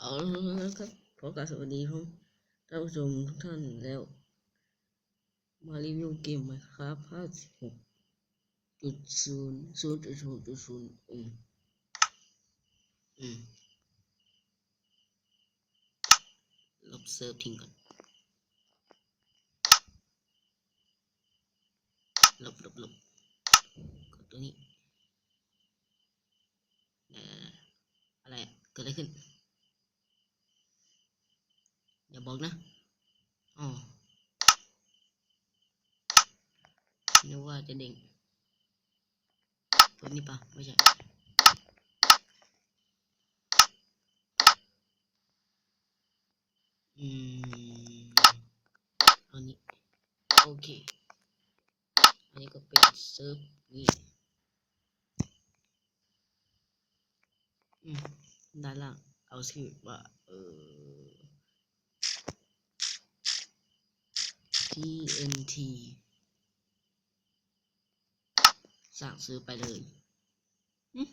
เอาละครับขอกราบสวัสดีครับท่านผู้ชมทุกท่านแล้วมารีวิวเกมไหมครับ56.0.0.0ลบเซิร์ฟทิ้งก่อนลบกดตัวนี้อะไรเกิดอะไรขึ้นอย่าบอกนะอ๋อนึกว่าจะเด้งตัวนี้ปะไม่ใช่อันนี้โอเคอันนี้ก็เป็นเซิร์ฟนี่ด้านล่างเอาชื่อว่าTNT สั่งซื้อไปเลยนึ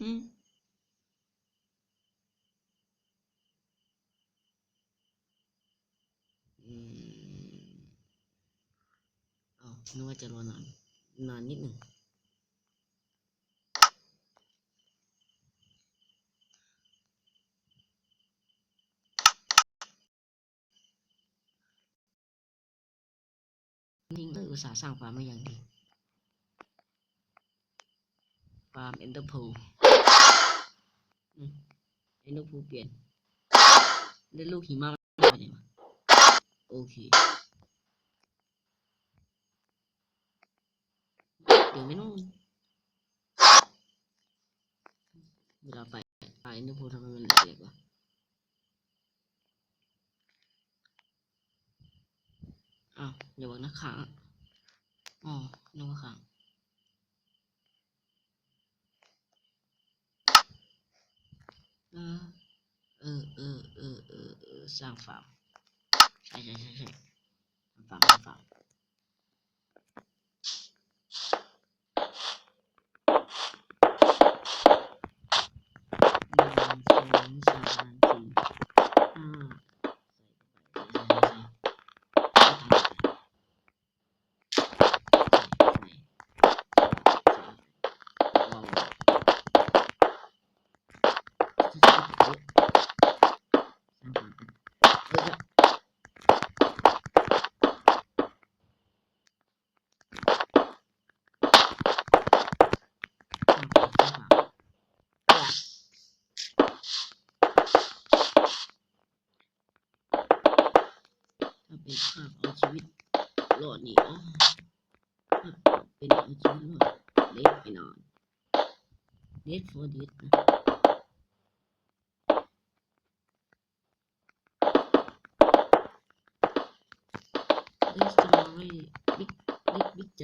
กว่าจะรอนานนิดหนึ่งทิ้งเลยอุตส่าห์สร้างฟาร์มมาอย่างดีฟาร์มเอ็นเตอร์โพเอ็นเตอร์โพเปลี่ยนได้ลูกหิมะไปไหนวะโอเคเดี๋ยวไม่ต้องเวลาไปเอ็นเตอร์โพทำไมมันเล็กๆวะอ้าวอย่าบอกนะค้างอ๋อนึกว่าค้างสร้างฟาร์มใช่ฟาร์มเป็นภาพเอาชีวิตรอดนี่เป็นเอาชีวิตรอดเล็กไปหน่อยเด็ดฟอร์เด็ดนะเล่นสตอรี่บิ๊กใจ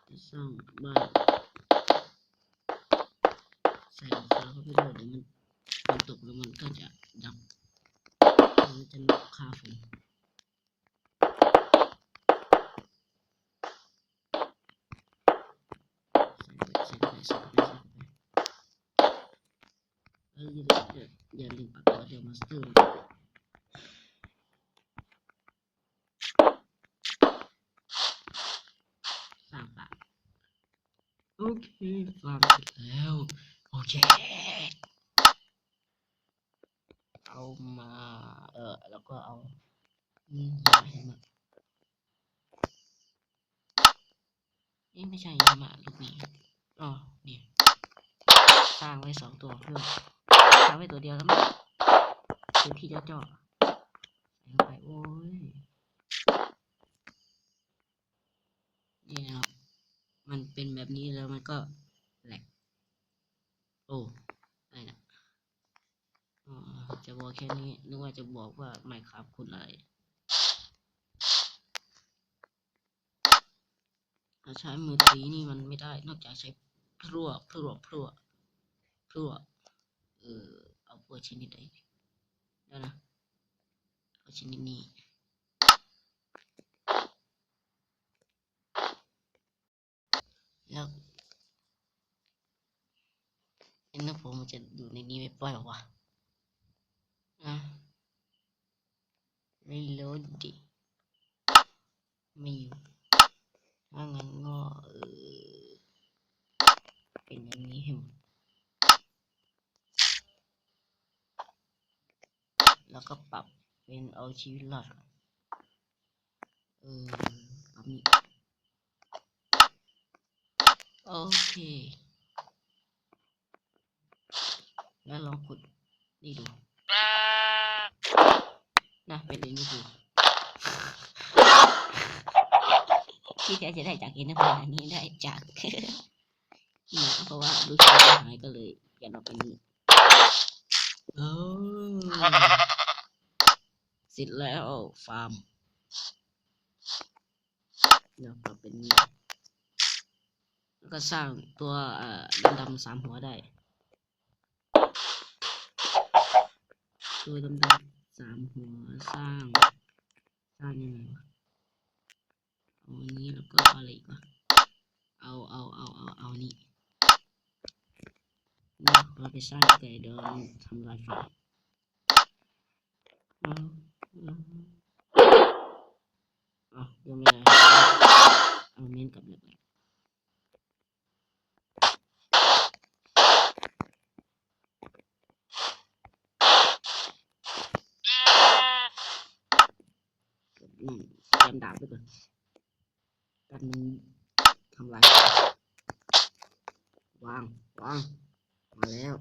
จะสร้างบ้านใส่หลังคาเข้าไปด้วยเดี๋ยวมันตกแล้วมันก็จะดับมันจะลดค่าฝนใส่ไปอย่าลืมปักตัวเดียวมาสเตอร์สร้างปากโอเคฟาร์มเสร็จแล้วโอเคเอามาแล้วก็เอาหิมะไม่ใช่หิมะลูกนี้อ๋อนี่สร้างไว้2 ตัวเพิ่มสร้างไว้ตัวเดียวแล้วมั้งพื้นที่เจาะใส่ลงไปโอ้ยนี่นะครับมันเป็นแบบนี้แล้วมันก็แหลกโอ้อะไรนะจะบอกแค่นี้นึกว่าจะบอกว่าไม่ครับคุณอะไรถ้าใช้มือตีนี่มันไม่ได้นอกจากใช้พลั่วเอาพวกชนิดใดแล้วนะ เอาชนิดนี้แล้วเอ็นนะผมมันจะดูในนี้ไม่ปล่อยหรอวะไม่รู้ดิไม่อยู่ถ้างั้นก็เป็นอย่างนี้ให้หมดแล้วก็ปรับเป็นเอาชีวิตรอดปรับนี้โอเคแล้วลองขุดนี่ดูนะเป็นเอ็นดูที่แท้จะได้จากเอ็นนะอันนี้ได้จากเนี่ยเพราะว่ารู้สึกหายก็เลยเปลี่ยนออกเป็นนี้เสร็จแล้วฟาร์มแล้วปรับเป็นนี้แล้วก็สร้างตัวดำๆ3 หัวได้ตัวดำๆ3 หัวสร้างยังไงวะเอาอันนี้แล้วก็อะไรอีกวะเอานี่เราไปสร้างไก่เดินทำลายไฟยังไม่ได้เอาเมนกับเหล็กเตรียมดาบไปก่อนกันมันทำลายวางมาแล้ว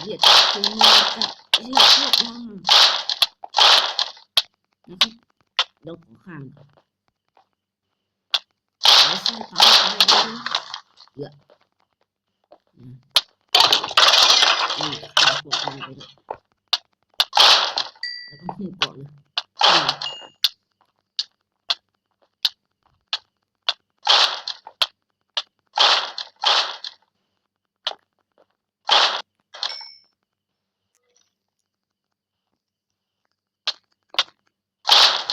เหยียดตัวมือกับเรียกพวกมานะครับเดี๋ยวขอข้ามก่อนไปใส่ตาไปเลยเยอะข้าพวกมันไปเลยแล้วก็หูเกาะเลย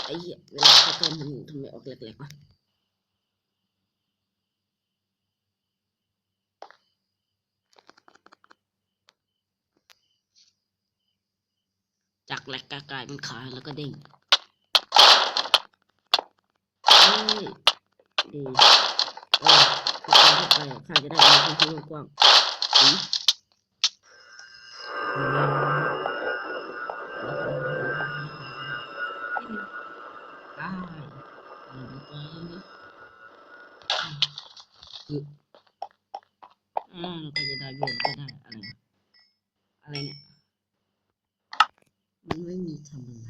ไอ้เหี้ยเวลาเขาเติมมันทำไมออกแหลกๆวะจากแหลกกลายเป็นขาแล้วก็เด้งดีเข้าไปข้าจะได้มีพื้นที่กว้างได้ก็จะได้เบี้ยก็ได้อะไรเนี่ยมันไม่มีทำอะไร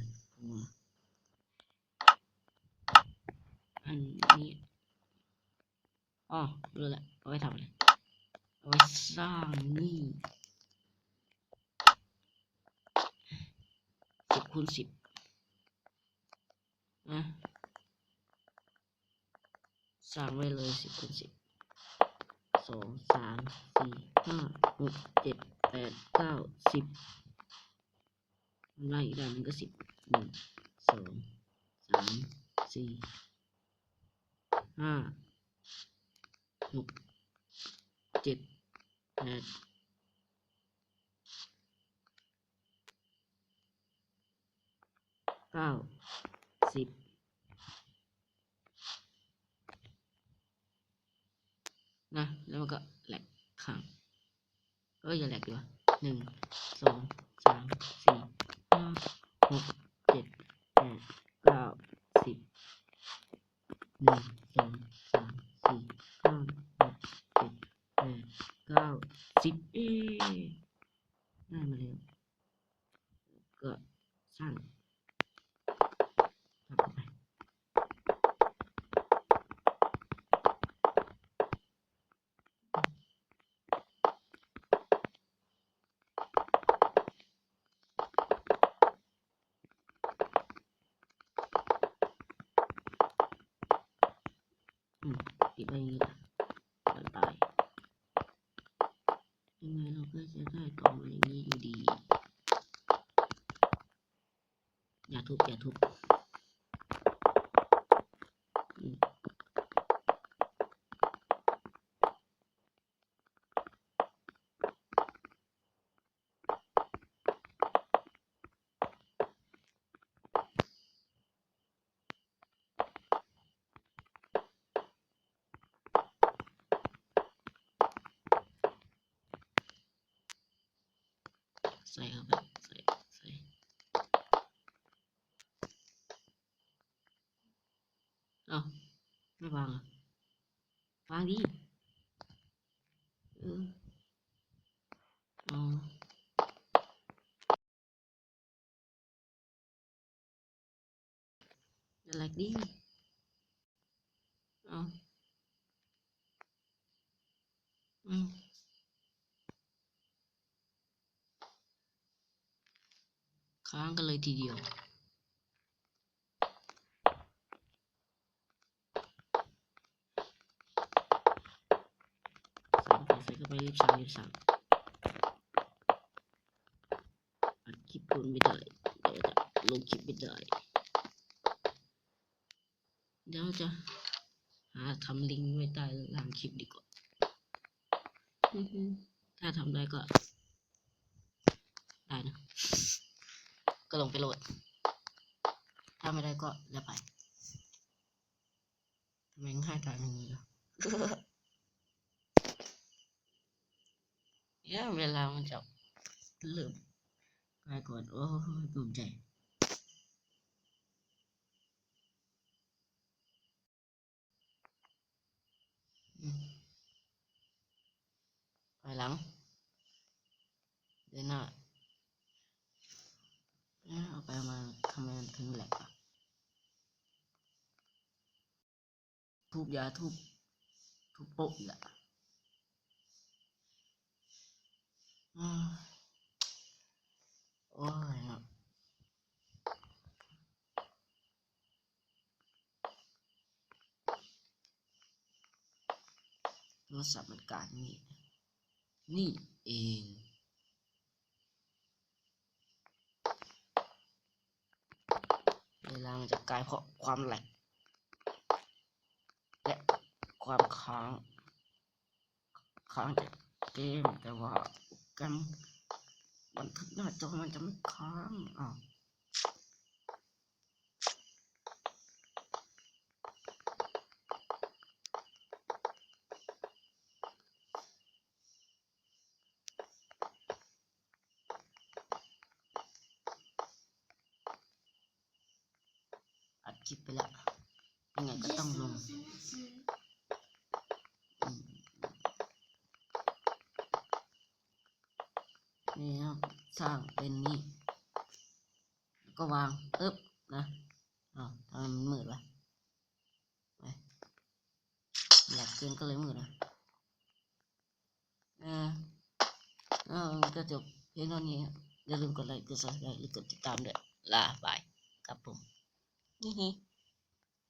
อันนี้รู้แล้วเอาไว้ทำอะไรเอาไว้สร้างนี่10 คูณ 10สร้างไว้เลย10 คูณ 10 2 3 4 5 6 7 8 9 10ไล่อีกด้านนึงก็10 1 2 3 4 5 6 7 8 9 10นะแล้วมันก็แหลกข้างอย่าแหลกดีวะ1 2 3 4 5 6 7 8 9 10 1 2 3 4 5 6 7 8 9 10ได้มาแล้วก็สร้างท ปิดไปอย่างนี้นะมันตายยังไงเราก็จะได้กล่องมาอย่างนี้อยู่ดี อย่าทุบอืมใส่เข้าไปใส่เอ้าไม่วางอ่ะวางดิเอออ๋ออะไรดิเอ้าอืมค้างกันเลยทีเดียวใส่เข้าไปรีบสั่งอัดคลิปลงไม่ได้เดี๋ยวจะลงคลิปไม่ได้เดี๋ยวจะหาทำลิงก์ไว้ใต้ล่างคลิปดีกว่าถ้าทำได้ก็ได้นะ ก็ลงไปโหลด ถ้าไม่ได้ก็แล้วไปทำไมง่ายการอย่างนี้ล่ะ เนี่ยเวลามันจะเริ่มกลายก่อน โอ้ยภูมิใจไปหลังเดินหน้าเอาไปมาทำไมมันถึงแหลกอ่ะทุบยาทุบโป๊ะอีกอ่ะโอ้ยเนาะโทรศัพท์มันการนี่เองเวลามันจะกลายเพราะความแหลกและความค้างจากเกมแต่ว่ากันบันทึกหน้าจอมันจะไม่ค้างอัดคลิปไปแล้วยังไงก็ต้องลงนี่ครับสร้างเป็นนี่ก็วางปึ๊บนะทำไมมันมืดวะไปแหลกเกินก็เลยมืดนะก็จบเพียงเท่านี้อย่าลืมกดไลค์กดซับสไครต์หรือกดติดตามด้วยลาบายครับผม